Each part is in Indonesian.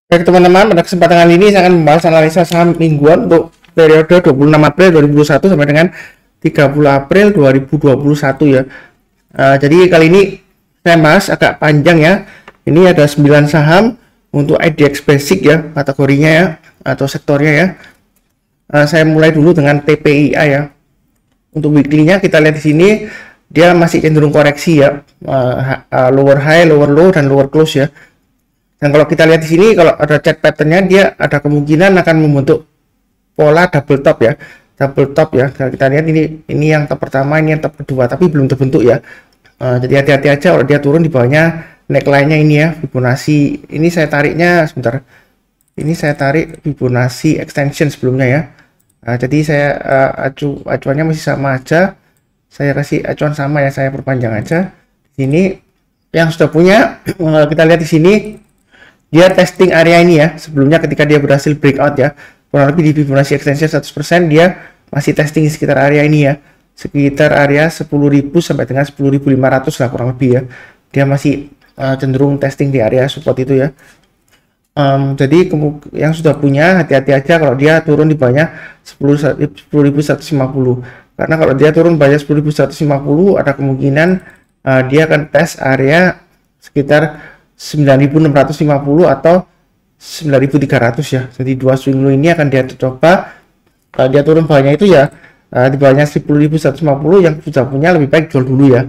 Baik teman-teman, pada kesempatan kali ini saya akan membahas analisa saham mingguan untuk periode 26 April 2021 sampai dengan 30 April 2021 ya. Jadi kali ini saya bahas agak panjang ya. Ini ada 9 saham untuk IDX Basic ya, kategorinya ya, atau sektornya ya. Saya mulai dulu dengan TPIA ya. Untuk weekly-nya kita lihat di sini dia masih cenderung koreksi ya, lower high, lower low, dan lower close ya. Dan kalau kita lihat di sini, kalau ada chart patternnya, dia ada kemungkinan akan membentuk pola double top ya, double top ya. Kalau kita lihat ini yang top pertama, ini yang top kedua, tapi belum terbentuk ya. Jadi hati-hati aja kalau dia turun di bawahnya neckline-nya ini ya, Fibonacci. Ini saya tariknya sebentar. Ini saya tarik Fibonacci extension sebelumnya ya. Jadi saya acuannya masih sama aja. Saya kasih acuan sama ya, saya perpanjang aja. Ini yang sudah punya, kita lihat di sini. Dia testing area ini ya, sebelumnya ketika dia berhasil breakout ya, kurang lebih di Fibonacci extension 100%, dia masih testing di sekitar area ini ya, sekitar area 10.000 sampai dengan 10.500 lah kurang lebih ya. Dia masih cenderung testing di area support itu ya. Jadi yang sudah punya hati-hati aja kalau dia turun di bawahnya 10.150, karena kalau dia turun banyak 10.150 ada kemungkinan dia akan tes area sekitar 9.650 atau 9.300 ya. Jadi dua swing low ini akan dia coba. Kalau dia turun bawahnya itu ya, di bawahnya 10.150 yang sudah punya lebih baik jual dulu ya.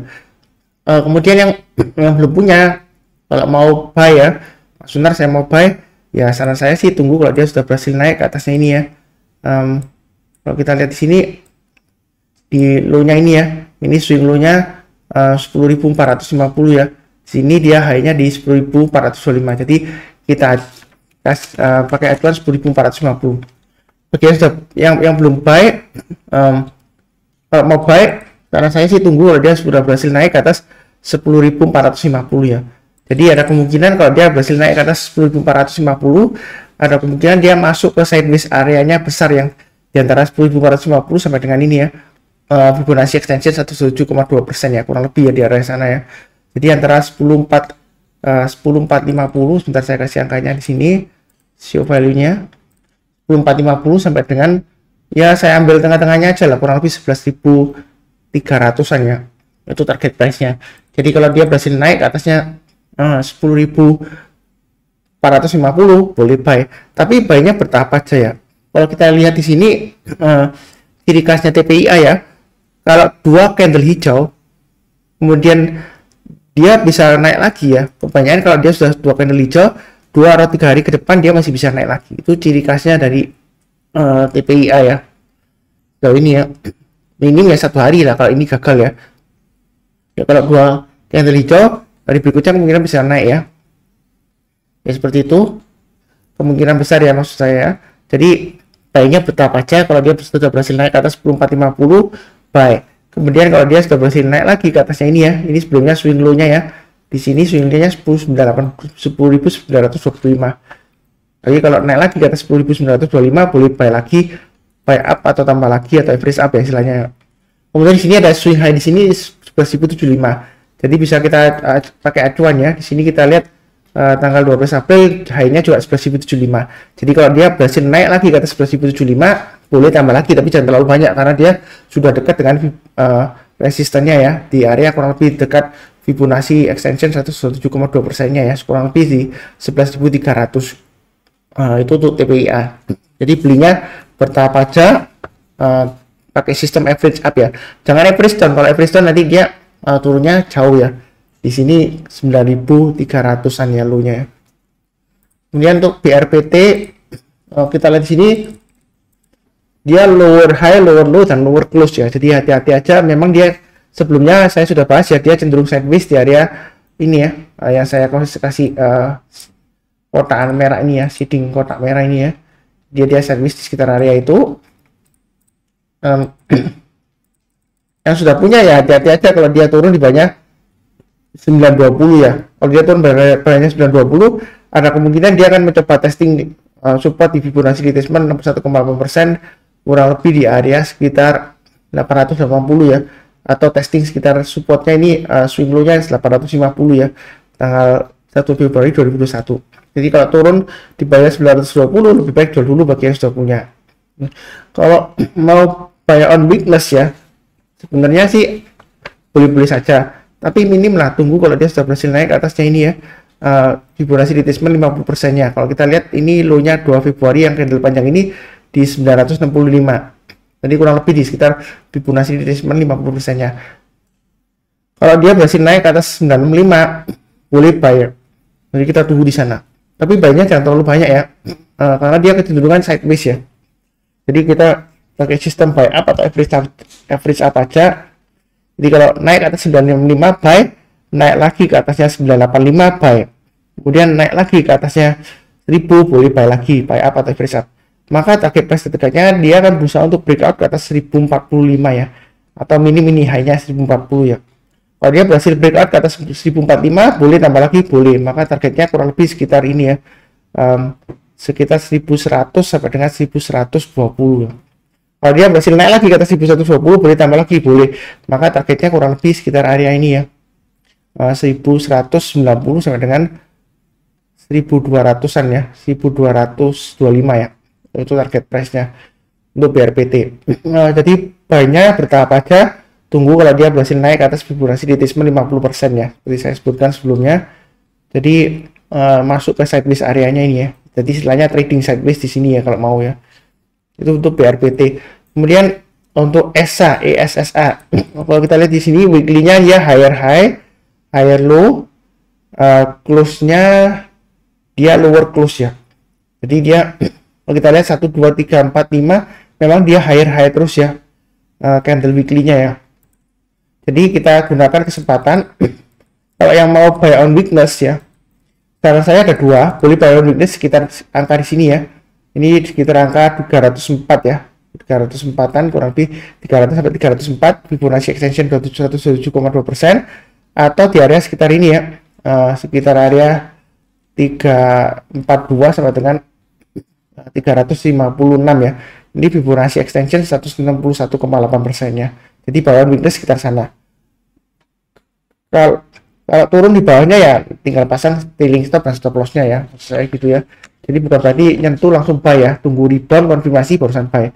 Kemudian yang belum punya, kalau mau buy ya, Mas Sunar saya mau buy ya, saran saya sih tunggu kalau dia sudah berhasil naik ke atasnya ini ya. Kalau kita lihat di sini di low-nya ini ya, ini swing low-nya 10.450 ya. Sini dia high-nya di 10.425, jadi kita pakai acuan 10.450. Bagi yang belum buy, kalau mau buy, karena saya sih tunggu kalau dia sudah berhasil naik ke atas 10.450 ya. Jadi ada kemungkinan kalau dia berhasil naik ke atas 10.450, ada kemungkinan dia masuk ke sideways areanya besar yang di antara 10.450 sampai dengan ini ya, Fibonacci extension 107,2% ya, kurang lebih ya di area sana ya. Jadi antara 10.450, sebentar saya kasih angkanya di sini, show value-nya 10.450 sampai dengan, ya saya ambil tengah-tengahnya aja lah, kurang lebih 11.300-an ya, itu target price-nya. Jadi kalau dia berhasil naik ke atasnya 10.450 boleh buy, tapi buy-nya bertahap aja ya. Kalau kita lihat di sini ciri khasnya TPIA ya, kalau dua candle hijau kemudian dia bisa naik lagi ya. Kebanyakan kalau dia sudah dua candle hijau 2 atau 3 hari ke depan dia masih bisa naik lagi. Itu ciri khasnya dari TPIA ya. Kalau ini ya, minim ya 1 hari lah kalau ini gagal ya. Ya kalau dua candle hijau, hari berikutnya kemungkinan bisa naik ya. Ya seperti itu. Kemungkinan besar ya maksud saya ya. Jadi baiknya bertahap aja, kalau dia sudah berhasil naik ke atas 10.450 buy. Kemudian kalau dia sudah berhasil naik lagi ke atasnya ini ya, ini sebelumnya swing low-nya ya. Di sini swing low-nya 10.925. Jadi kalau naik lagi ke atas 10.925 boleh buy lagi, buy up atau tambah lagi atau average up ya istilahnya. Kemudian di sini ada swing high di sini 11.075. Jadi bisa kita pakai acuan ya. Di sini kita lihat tanggal 12 April high-nya juga 11.075. Jadi kalau dia berhasil naik lagi ke atas 11.075 boleh tambah lagi, tapi jangan terlalu banyak karena dia sudah dekat dengan resistennya ya, di area kurang lebih dekat Fibonacci extension 107,2%-nya ya, kurang lebih di 11.300. Itu untuk TPIA. Jadi belinya bertahap aja, pakai sistem average up ya, jangan average down. Kalau average down nanti dia turunnya jauh ya. Di sini 9.300-an ya low-nya ya. Kemudian untuk BRPT kita lihat di sini dia lower high, lower low, dan lower close ya. Jadi hati-hati aja. Memang dia sebelumnya saya sudah bahas ya, dia cenderung sideways di area ini ya, yang saya kasih kotak merah ini ya, shading kotak merah ini ya. Dia sideways di sekitar area itu. Yang sudah punya ya hati-hati aja kalau dia turun di bawahnya 920 ya. Kalau dia turun bawahnya 920, ada kemungkinan dia akan mencoba testing support di Fibonacci retracement 61,8%, kurang lebih di area sekitar 880 ya, atau testing sekitar supportnya ini swing low-nya 850 ya, tanggal 1 Februari 2021. Jadi kalau turun di bawah 920 lebih baik jual dulu bagi yang sudah punya. Kalau mau buy on weakness ya, sebenarnya sih boleh-boleh saja, tapi minim lah, tunggu kalau dia sudah berhasil naik ke atasnya ini ya. Fibonacci retracement 50% nya. Kalau kita lihat ini low-nya 2 Februari yang candle panjang ini di 965. Jadi kurang lebih di sekitar Fibonacci retracement 50% nya. Kalau dia berhasil naik ke atas 965, boleh buy. Jadi kita tunggu di sana. Tapi buy-nya jangan terlalu banyak ya. Karena dia kecenderungan sideways ya. Jadi kita pakai sistem buy up atau average up aja. Jadi kalau naik ke atas 965 buy, naik lagi ke atasnya 985 buy, kemudian naik lagi ke atasnya 1000 boleh buy lagi, buy up atau average up. Maka target price terdekat dia akan berusaha untuk breakout ke atas 1045 ya, atau minim ini high-nya 1040 ya. Kalau dia berhasil breakout ke atas 1045 boleh tambah lagi, boleh. Maka targetnya kurang lebih sekitar ini ya, sekitar 1100 sampai dengan 1120 ya. Kalau dia berhasil naik lagi ke atas 1120 boleh tambah lagi, boleh. Maka targetnya kurang lebih sekitar area ini ya, 1190 sampai dengan 1200-an ya, 1225 ya, itu target price nya untuk BRPT. Jadi banyak bertahap aja, tunggu kalau dia berhasil naik ke atas Fibonacci retracement 50% ya, seperti saya sebutkan sebelumnya. Jadi masuk ke sideways areanya ini ya, jadi istilahnya trading sideways di sini ya kalau mau ya. Itu untuk BRPT. Kemudian untuk ESSA, kalau kita lihat di sini weekly-nya ya higher high, higher low, close-nya dia lower close ya. Jadi dia kalau kita lihat 1 2 3 4 5 memang dia higher high terus ya, candle weekly-nya ya. Jadi kita gunakan kesempatan kalau yang mau buy on weakness ya. Saran saya ada dua, boleh buy on weakness sekitar angka di sini ya. Ini sekitar angka 304 ya. 304-an kurang lebih 300 sampai 304, Fibonacci extension 107,2%, atau di area sekitar ini ya, sekitar area 342 sampai dengan 356 ya. Ini Fibonacci extension 161,8% ya. Jadi bawah weakness sekitar sana. Kalau turun di bawahnya ya tinggal pasang trailing stop dan stop loss-nya ya, saya gitu ya. Jadi bukan berarti nyentuh langsung buy ya, tunggu rebound konfirmasi barusan buy.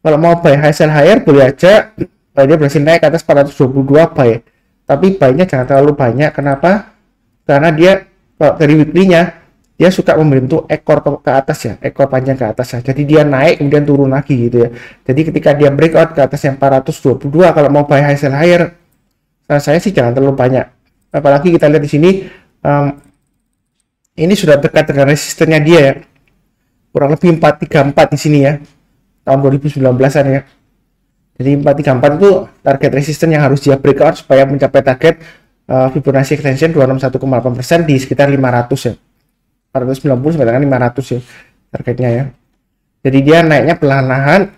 Kalau mau buy high sell higher boleh aja, dia berhasil naik ke atas 422 buy. Tapi buy-nya jangan terlalu banyak. Kenapa? Karena dia kalau dari weekly-nya dia suka membentuk ekor ke atas ya, ekor panjang ke atas ya. Jadi dia naik kemudian turun lagi gitu ya. Jadi ketika dia breakout ke atas yang 422, kalau mau buy high sell higher, saya sih jangan terlalu banyak. Apalagi kita lihat di sini ini sudah dekat dengan resistennya dia ya, kurang lebih 434 di sini ya, tahun 2019-an ya. Jadi 434 itu target resisten yang harus dia breakout supaya mencapai target Fibonacci extension 261,8% di sekitar 500 ya, 490 sampai dengan 500 ya targetnya ya. Jadi dia naiknya perlahan-lahan.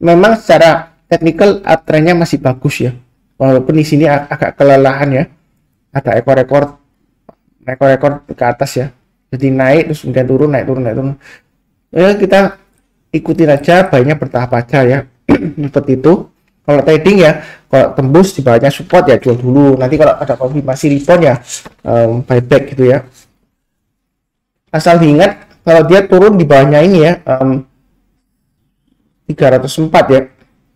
Memang secara technical uptrendnya masih bagus ya, walaupun di sini agak kelelahan ya, ada ekor-ekor ke atas ya. Jadi naik terus kemudian turun, naik turun. Ya kita ikutin aja, banyak bertahap aja ya. Seperti itu. Kalau trading ya, kalau tembus di bawahnya support ya jual dulu. Nanti kalau ada konfirmasi rebound ya buyback gitu ya. Asal diingat kalau dia turun di bawahnya ini ya 304 ya,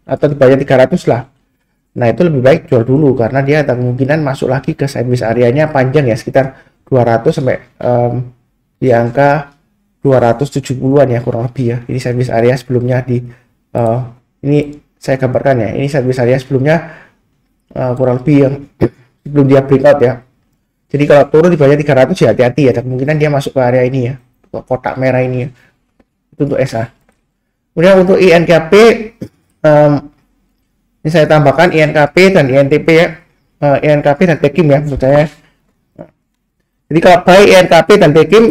atau di bawahnya 300 lah. Nah itu lebih baik jual dulu karena dia ada kemungkinan masuk lagi ke sideways areanya panjang ya, sekitar 200 sampai di angka 270-an ya kurang lebih ya. Ini sideways area sebelumnya di ini saya gambarkan ya. Ini sideways area sebelumnya kurang lebih yang sebelum dia breakout ya. Jadi kalau turun di bawahnya 300 ya hati-hati ya, ada kemungkinan dia masuk ke area ini ya, ke kotak merah ini ya. Itu untuk SA. Kemudian untuk INKP ini saya tambahkan INKP dan INTP ya, INKP dan TKIM ya menurut saya. Jadi kalau buy INKP dan TKIM,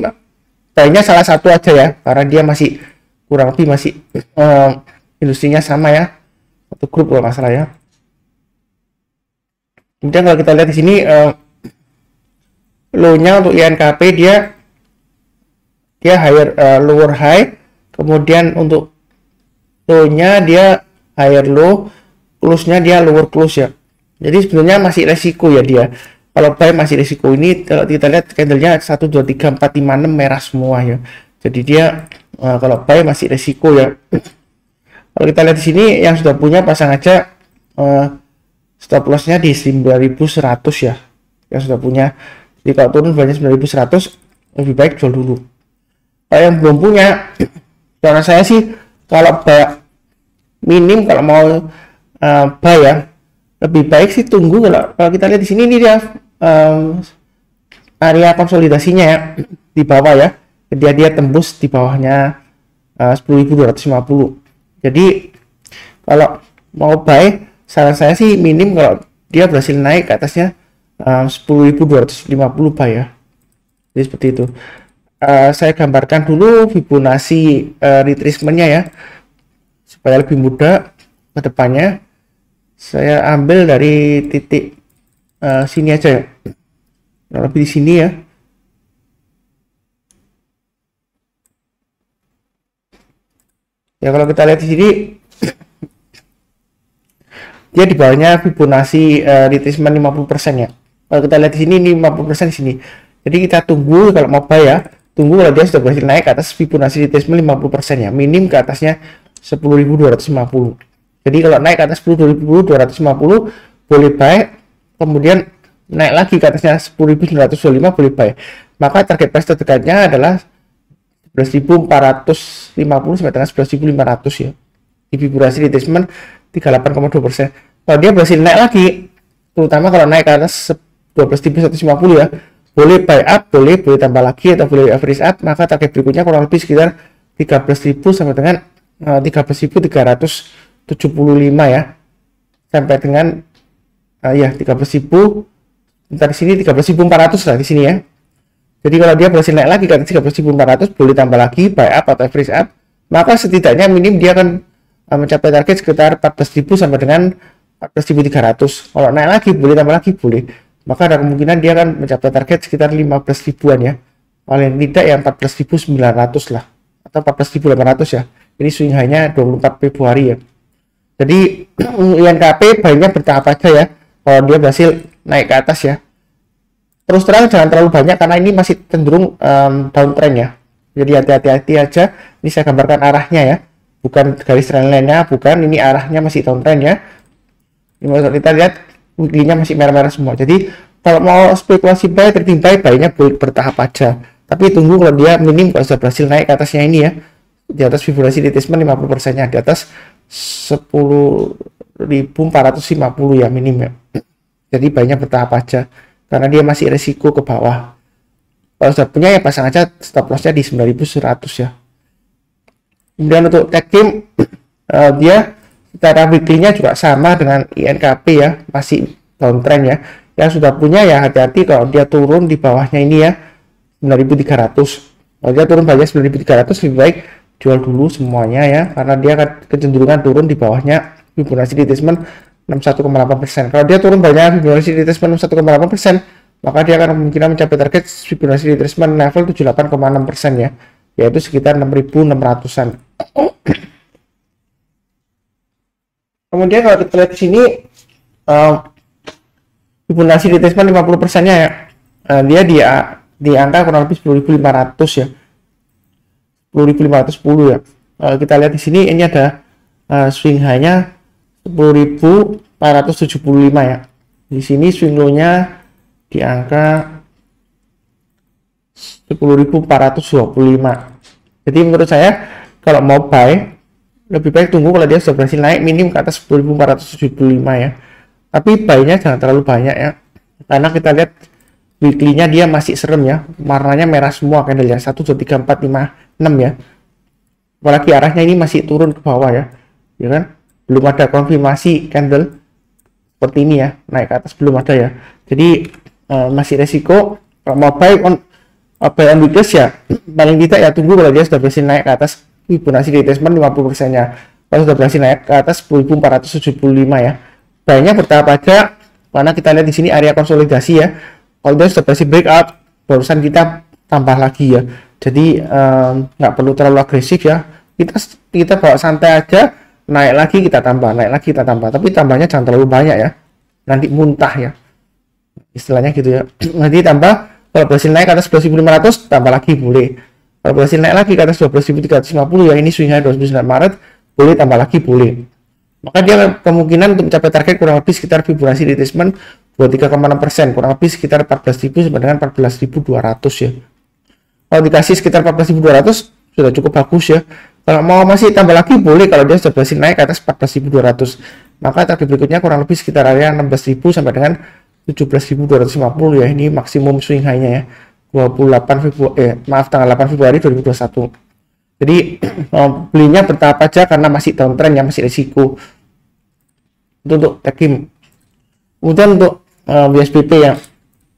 buy-nya salah satu aja ya, karena dia masih kurang lebih masih industrinya sama ya, satu grup kalau nggak salah ya. Kemudian kalau kita lihat di sini low-nya untuk INKP dia higher lower high, kemudian untuk low-nya dia higher low, close-nya dia lower close ya. Jadi sebenarnya masih resiko ya dia. Kalau buy masih risiko. Ini kalau kita lihat candlenya 1 2 3 4 5 6 merah semua ya. Jadi dia kalau buy masih risiko ya. Kalau kita lihat di sini yang sudah punya pasang aja stop lossnya di 9.100 ya. Yang sudah punya. Jadi kalau turun banyak 9.100 lebih baik jual dulu. Kalau yang belum punya, karena saya sih kalau buy minim, kalau mau buy ya lebih baik sih tunggu. Kalau kita lihat di sini ini dia area konsolidasinya ya di bawah ya. Dia tembus di bawahnya 10.250. Jadi kalau mau buy, saran saya sih minim kalau dia berhasil naik ke atasnya 10.250 buy ya. Jadi seperti itu. Saya gambarkan dulu Fibonacci retracement-nya ya, supaya lebih mudah ke depannya. Saya ambil dari titik sini aja ya, lebih di sini ya. Ya kalau kita lihat di sini dia di bawahnya Fibonacci retracement 50% ya. Kalau kita lihat di sini ini 50% di sini. Jadi kita tunggu kalau mau buy ya, tunggu kalau dia sudah berhasil naik ke atas Fibonacci retracement 50% ya, minim ke atasnya 10.250. Jadi kalau naik ke atas 10.250 boleh buy, kemudian naik lagi ke atasnya 10.925 boleh buy. Maka target price terdekatnya adalah 11.450 sampai dengan 11.500 ya. Di Fibonacci retracement 38,2%. Kalau dia berhasil naik lagi, terutama kalau naik ke atas 12.150 ya, boleh buy up, boleh tambah lagi atau boleh average up, maka target berikutnya kurang lebih sekitar 13.000 sampai dengan 13.375 ya, sampai dengan ya 13.000. Ntar di sini 13.400 lah di sini ya. Jadi kalau dia berhasil naik lagi ke 13.400, boleh tambah lagi buy up atau average up, maka setidaknya minim dia akan mencapai target sekitar 14.000 sampai dengan 14.300. Kalau naik lagi boleh tambah lagi boleh, maka ada kemungkinan dia akan mencapai target sekitar 15 ribuan ya, paling tidak ya 14.900 lah atau 14.800 ya. Ini swing high-nya 24 Februari ya. Jadi INKP baiknya bertahap aja ya kalau dia berhasil naik ke atas ya. Terus terang jangan terlalu banyak karena ini masih cenderung downtrend ya. Jadi hati-hati aja. Ini saya gambarkan arahnya ya, bukan garis trendline-nya, bukan, ini arahnya masih downtrend ya. Ini kita lihat weekly-nya masih merah-merah semua. Jadi kalau mau spekulasi buy, trading buy, baiknya bertahap aja. Tapi tunggu kalau dia minim, kalau sudah berhasil naik ke atasnya ini ya, di atas Fibonacci retracement 50%-nya, di atas 10.450 ya minim ya. Jadi baiknya bertahap aja karena dia masih resiko ke bawah. Kalau sudah punya ya pasang aja stop loss-nya di 9.100 ya. Kemudian untuk tag team dia secara weekly-nya juga sama dengan INKP ya, masih downtrend ya. Yang sudah punya ya hati-hati kalau dia turun di bawahnya ini ya 9.300. Kalau dia turun banyak 9.300 lebih baik jual dulu semuanya ya, karena dia akan kecenderungan turun di bawahnya Fibonacci retracement 61,8%. Kalau dia turun banyak Fibonacci retracement 61,8%, maka dia akan kemungkinan mencapai target Fibonacci retracement level 78,6% ya, yaitu sekitar 6.600-an. Kemudian kalau kita lihat di sini Fibonacci retracement 50%-nya ya, dia di angka kurang lebih 10.500 ya, 10.510 ya. Kita lihat di sini ini ada swing high-nya 10.475 ya. Di sini swing low-nya di angka 10.425. Jadi menurut saya kalau mau buy lebih baik tunggu kalau dia sudah berhasil naik minim ke atas 10.475 ya. Tapi buy-nya jangan terlalu banyak ya, karena kita lihat weekly-nya dia masih serem ya, warnanya merah semua candle-nya 1 2 3 4 5 6 ya. Apalagi arahnya ini masih turun ke bawah ya kan, belum ada konfirmasi candle seperti ini ya, naik ke atas belum ada ya. Jadi masih resiko. Kalau mau buy on weakness ya paling tidak ya tunggu kalau dia sudah berhasil naik ke atas Fibonacci retracement 50%-nya. Kalau sudah berhasil naik ke atas 10.475 ya, buy-nya bertahap aja karena kita lihat di sini area konsolidasi ya. Kalau dia sudah berhasil breakout, barusan kita tambah lagi ya. Jadi nggak perlu terlalu agresif ya, kita bawa santai aja, naik lagi kita tambah, naik lagi kita tambah, tapi tambahnya jangan terlalu banyak ya, nanti muntah ya. istilahnya gitu ya. Nanti tambah, kalau berhasil naik ke atas 11.500 tambah lagi boleh. Kalau berhasil naik lagi ke atas 12.350 ya, ini swing high 29 Maret, boleh tambah lagi boleh. Maka dia kemungkinan untuk mencapai target kurang lebih sekitar Fibonacci retracement 23,6%, kurang lebih sekitar 14.000 sampai dengan 14.200 ya. Kalau dikasih sekitar 14.200 sudah cukup bagus ya. Kalau mau masih tambah lagi boleh kalau dia sudah berhasil naik ke atas 14.200. Maka target berikutnya kurang lebih sekitar area 16.000 sampai dengan 17.250 ya. Ini maksimum swing high-nya ya. 28 tanggal 8 Februari 2021. Jadi belinya bertahap aja karena masih downtrend ya, masih risiko. Itu untuk TECHIM. Kemudian untuk WSBP ya,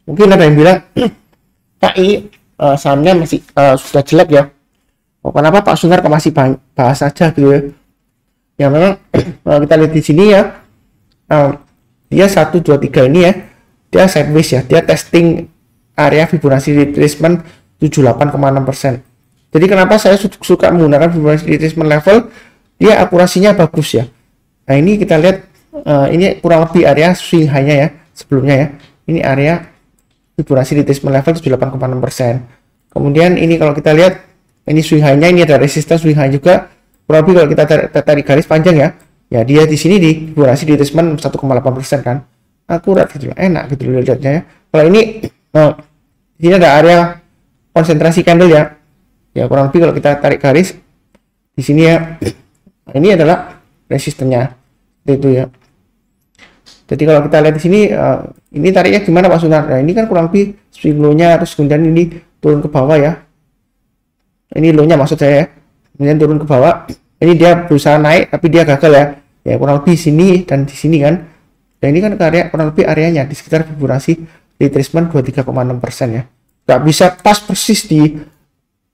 mungkin ada yang bilang KI sahamnya masih sudah jelek ya. Oh, kenapa Pak Sunar kok masih bahas aja gitu ya? Ya memang kita lihat di sini ya, dia 1, 2, 3 ini ya, dia sideways ya, dia testing area Fibonacci retracement 78,6%. Jadi kenapa saya suka menggunakan Fibonacci retracement level? Dia akurasinya bagus ya. Nah ini kita lihat, ini kurang lebih area swing high-nya ya, sebelumnya ya. Ini area Fibonacci retracement level 78,6%. Kemudian ini kalau kita lihat, ini swing high-nya, ini ada resistance swing high juga. Kurang lebih kalau kita tarik garis panjang ya, ya dia di sini di Fibonacci retracement 1,8% kan, akurat gitu, enak gitu lihatnya ya. Kalau ini, di sini ada area konsentrasi candle ya. Ya kurang lebih kalau kita tarik garis di sini ya, ini adalah resistennya itu ya. Jadi kalau kita lihat di sini, ini tariknya gimana Pak Sunar? Nah ini kan kurang lebih swing low-nya, terus kemudian ini turun ke bawah ya. Ini low-nya maksud saya ya. Kemudian turun ke bawah. Ini dia berusaha naik tapi dia gagal ya. Ya kurang lebih sini dan di sini kan. Dan ini kan area kurang lebih areanya di sekitar Fibonacci retracement 23,6% ya. Nggak bisa pas persis di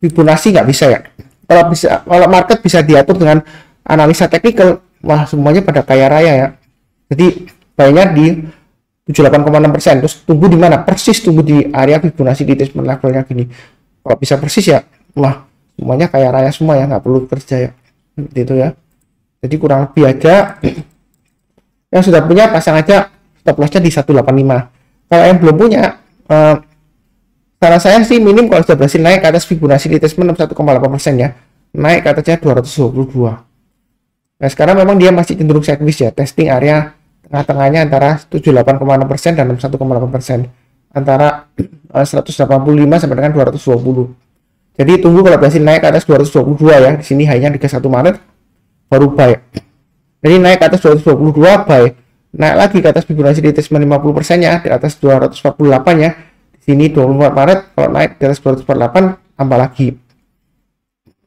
Fibonacci, nggak bisa ya. Kalau market bisa diatur dengan analisa teknikal, wah semuanya pada kaya raya ya. Jadi banyak di 78,6%, terus tumbuh di mana? Persis tumbuh di area Fibonacci retracement levelnya gini. Kalau bisa persis ya, wah semuanya kaya raya semua ya, nggak perlu kerja ya. Seperti itu ya. Jadi kurang lebih aja yang sudah punya pasang aja stop lossnya di 185. Kalau yang belum punya, saran saya sih minim kalau sudah berhasil naik ke atas Fibonacci retracement 1,8% ya, naik ke atasnya 222. Nah sekarang memang dia masih cenderung sideways ya, testing area tengah-tengahnya antara 78,6% dan 61,8%, antara 185 sampai dengan 220. Jadi tunggu kalau berhasil naik ke atas 222 ya, di sini high-nya 31 Maret baru buy. Jadi naik ke atas 222 buy, naik lagi ke atas Fibonacci retracement 50% ya, di atas 248 ya. Sini 24 Maret, kalau naik di atas 248 tambah lagi.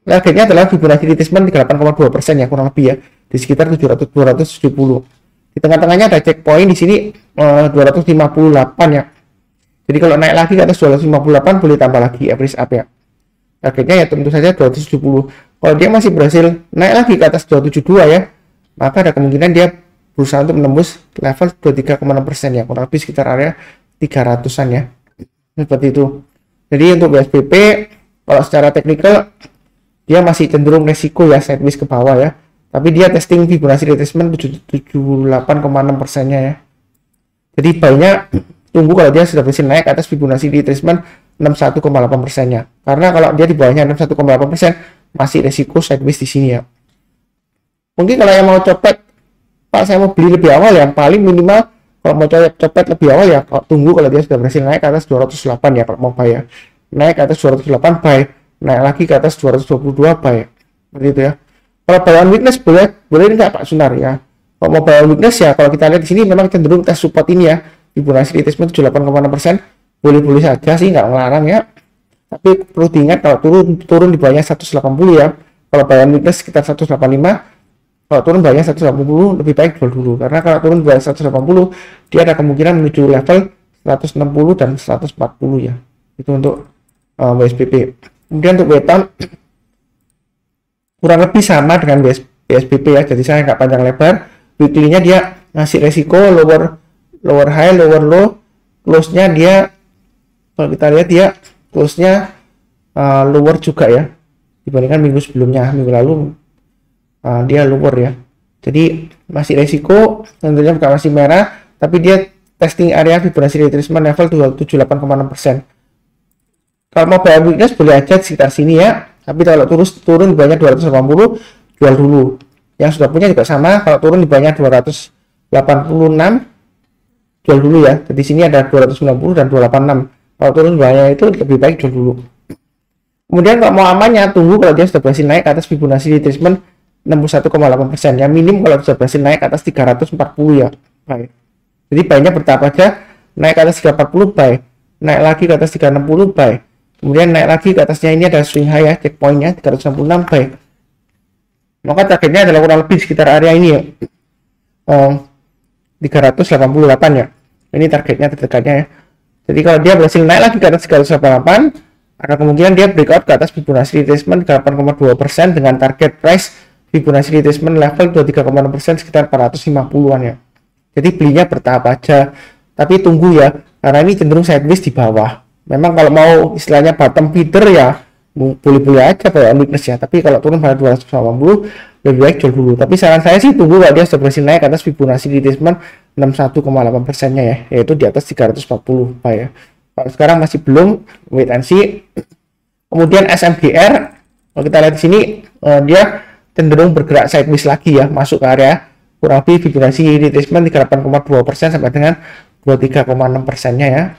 Targetnya adalah Fibonacci retracement 38,2% ya, kurang lebih ya, di sekitar 270. Di tengah-tengahnya ada checkpoint di sini 258 ya. Jadi kalau naik lagi ke atas 258 boleh tambah lagi average up ya. Targetnya ya tentu saja 270. Kalau dia masih berhasil naik lagi ke atas 272 ya, maka ada kemungkinan dia berusaha untuk menembus level 23,6% ya, kurang lebih sekitar area 300-an ya. Seperti itu. Jadi untuk WSBP kalau secara teknikal dia masih cenderung resiko ya, sideways ke bawah ya, tapi dia testing Fibonacci retracement 78,6%-nya ya. Jadi banyak tunggu kalau dia sudah berhasil naik ke atas Fibonacci retracement 61,8%-nya, karena kalau dia di bawahnya 61,8% masih resiko sideways di sini ya. Mungkin kalau yang mau copet, Pak saya mau beli lebih awal ya, paling minimal kalau mau copet lebih awal ya, tunggu kalau dia sudah berhasil naik ke atas 208 ya, kalau mau buy ya. Naik ke atas 208 buy, naik lagi ke atas 222 buy. Seperti itu ya. Kalau buy on weakness boleh enggak Pak Sunar ya. Kalau mau buy on weakness ya, kalau kita lihat di sini memang cenderung tes support ini ya. Fibonacci retracement 78,6%, boleh saja sih, nggak ngelarang ya. Tapi perlu diingat kalau turun di bawahnya 180 ya. Kalau buy on weakness sekitar 185. Kalau turun bawahnya 180 lebih baik jual dulu, karena kalau turun bawah 180 dia ada kemungkinan menuju level 160 dan 140 ya. Itu untuk WSBP. Kemudian untuk Weton kurang lebih sama dengan WSBP ya, jadi saya nggak panjang lebar. Weekly-nya dia ngasih resiko lower high, lower low, close-nya dia kalau kita lihat dia close-nya lower juga ya dibandingkan minggu sebelumnya. Minggu lalu dia lower ya, jadi masih resiko, tentunya bukan masih merah, tapi dia testing area Fibonacci retracement level 278,6%. Kalau mau buy weakness boleh aja sekitar sini ya, tapi kalau turun di bawahnya 280 jual dulu. Yang sudah punya juga sama, kalau turun di bawahnya 286 jual dulu ya. Jadi sini ada 290 dan 286. Kalau turun di bawahnya itu lebih baik jual dulu. Kemudian kalau mau amannya tunggu kalau dia sudah berhasil naik ke atas Fibonacci retracement 61,8%. Yang minim kalau sudah berhasil naik ke atas 340 ya. Baik. Jadi buy-nya bertahap aja, naik ke atas 340 buy, naik lagi ke atas 360 buy. Kemudian naik lagi ke atasnya, ini ada swing high ya, checkpointnya 366 buy. Maka targetnya adalah kurang lebih sekitar area ini ya, 388 ya. Ini targetnya terdekatnya ya. Jadi kalau dia berhasil naik lagi ke atas 388, ada kemungkinan dia breakout ke atas Fibonacci retracement 8,2% dengan target price Fibonacci retracement level 23,6% sekitar 450-an ya. Jadi belinya bertahap aja, tapi tunggu ya, karena ini cenderung sideways di bawah. Memang kalau mau istilahnya bottom feeder ya, boleh-boleh aja kayak weakness ya, tapi kalau turun pada 280 lebih baik jual dulu. Tapi saran saya sih tunggu kalau dia sudah berhasil naik ke atas Fibonacci retracement 61,8%-nya ya, yaitu di atas 340 Pak ya. Kalau sekarang masih belum, wait and see. Kemudian SMGR, kalau kita lihat di sini dia cenderung bergerak sideways lagi ya, masuk ke area kurang lebih Fibonacci retracement 38,2% sampai dengan 23,6%-nya ya.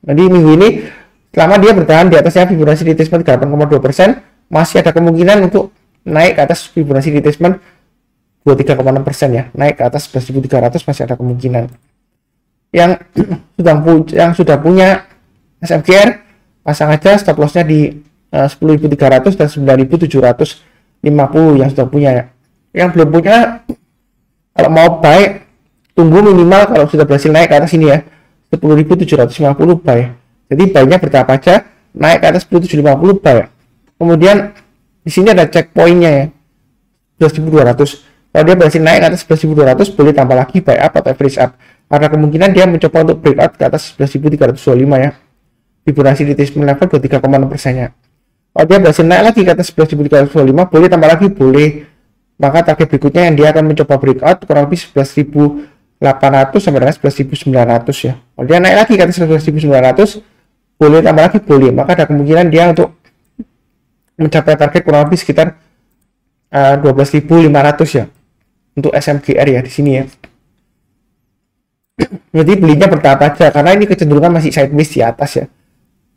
Jadi minggu ini selama dia bertahan di atasnya Fibonacci retracement 8,2%, masih ada kemungkinan untuk naik ke atas Fibonacci retracement 23,6% ya, naik ke atas 11.300 masih ada kemungkinan. Yang sudah punya SMGR, pasang aja stop lossnya di 10.300 dan 9.750 yang sudah punya ya. Yang belum punya, kalau mau buy tunggu minimal kalau sudah berhasil naik ke atas ini ya, 10.750 buy. Jadi buy-nya bertahap aja, naik ke atas 10.750 buy. Kemudian di sini ada checkpointnya ya, 11.200. Kalau dia berhasil naik ke atas 11.200, boleh tambah lagi buy up atau average up. Ada kemungkinan dia mencoba untuk breakout ke atas 11.325 ya. Fibonacci retracement level 23,6%-nya. Kalau dia berhasil naik lagi ke atas 11.325, boleh tambah lagi, boleh. Maka target berikutnya yang dia akan mencoba breakout kurang lebih 11.800 sampai dengan 11.900 ya. Kalau dia naik lagi ke atas 11.900, boleh tambah lagi, boleh. Maka ada kemungkinan dia untuk mencapai target kurang lebih sekitar 12.500 ya untuk SMGR ya di sini ya. Jadi belinya bertahap aja karena ini kecenderungan masih sideways di atas ya.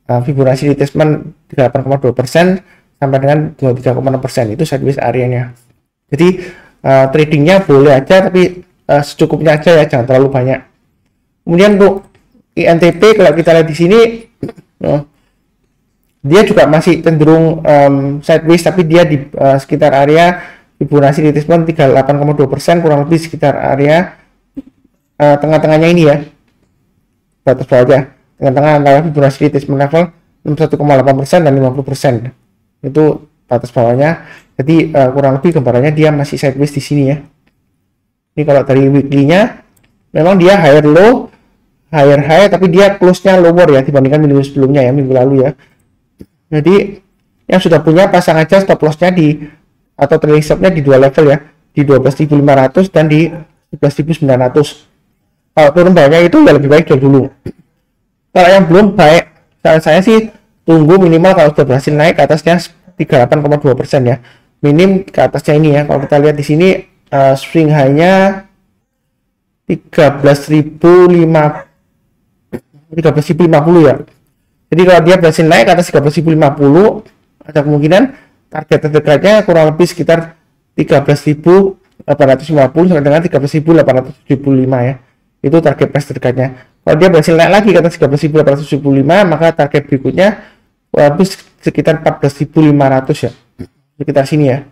Fibonacci retracement 38,2% sampai dengan 23,6% itu sideways areanya. Jadi tradingnya boleh aja tapi secukupnya aja ya, jangan terlalu banyak. Kemudian untuk INTP kalau kita lihat di sini dia juga masih cenderung sideways, tapi dia di sekitar area Fibonacci retracement 38,2%, kurang lebih sekitar area tengah-tengahnya ini ya, batas bawah aja, tengah-tengah antara Fibonacci retracement level 61,8% dan 50%, itu batas bawahnya. Jadi kurang lebih gambarannya dia masih sideways di sini ya. Ini kalau dari weekly-nya memang dia higher low, higher high, tapi dia close-nya lower ya dibandingkan minggu sebelumnya ya, minggu lalu ya. Jadi yang sudah punya pasang aja stop loss-nya di atau trailing stop-nya di dua level ya, di 12.500 dan di 11.900. Kalau turun banyak itu ya lebih baik jual dulu. Kalau yang belum baik, saran saya sih tunggu minimal kalau sudah berhasil naik ke atasnya 38,2% ya. Minim ke atasnya ini ya. Kalau kita lihat di sini swing high-nya 13.050 ya. Jadi kalau dia berhasil naik ke atas 13.050, ada kemungkinan target terdekatnya kurang lebih sekitar 13.850 sampai dengan 13.875 ya. Itu target price terdekatnya. Kalau dia berhasil naik lagi ke atas 13.875, maka target berikutnya kurang lebih sekitar 14.500 ya. Sekitar sini ya.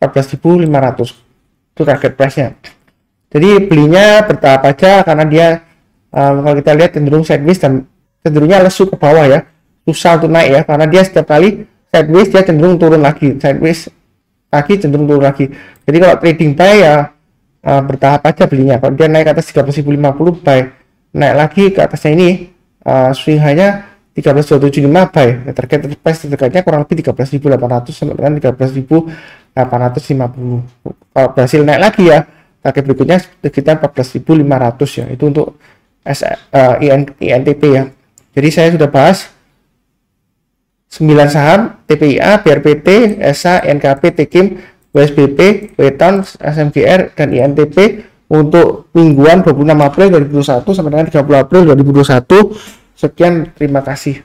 14.500. Itu target price-nya. Jadi belinya bertahap aja karena dia kalau kita lihat cenderung sideways dan cenderungnya lesu ke bawah ya, susah untuk naik ya, karena dia setiap kali sideways dia cenderung turun lagi, sideways lagi cenderung turun lagi. Jadi kalau trading buy ya bertahap aja belinya. Kalau dia naik ke atas 13.050 buy, naik lagi ke atasnya ini swing hanya 13.275 buy. Target price terdekatnya kurang lebih 13.800 sampai dengan 13.850. Kalau berhasil naik lagi ya, target berikutnya sekitar 14.500 ya, itu untuk INTP ya. Jadi saya sudah bahas 9 saham: TPIA, BRPT, SA, NKP, TKIM, WSBP, Weton, SMGR, dan INTP untuk mingguan 26 April 2021 sampai dengan 30 April 2021. Sekian, terima kasih.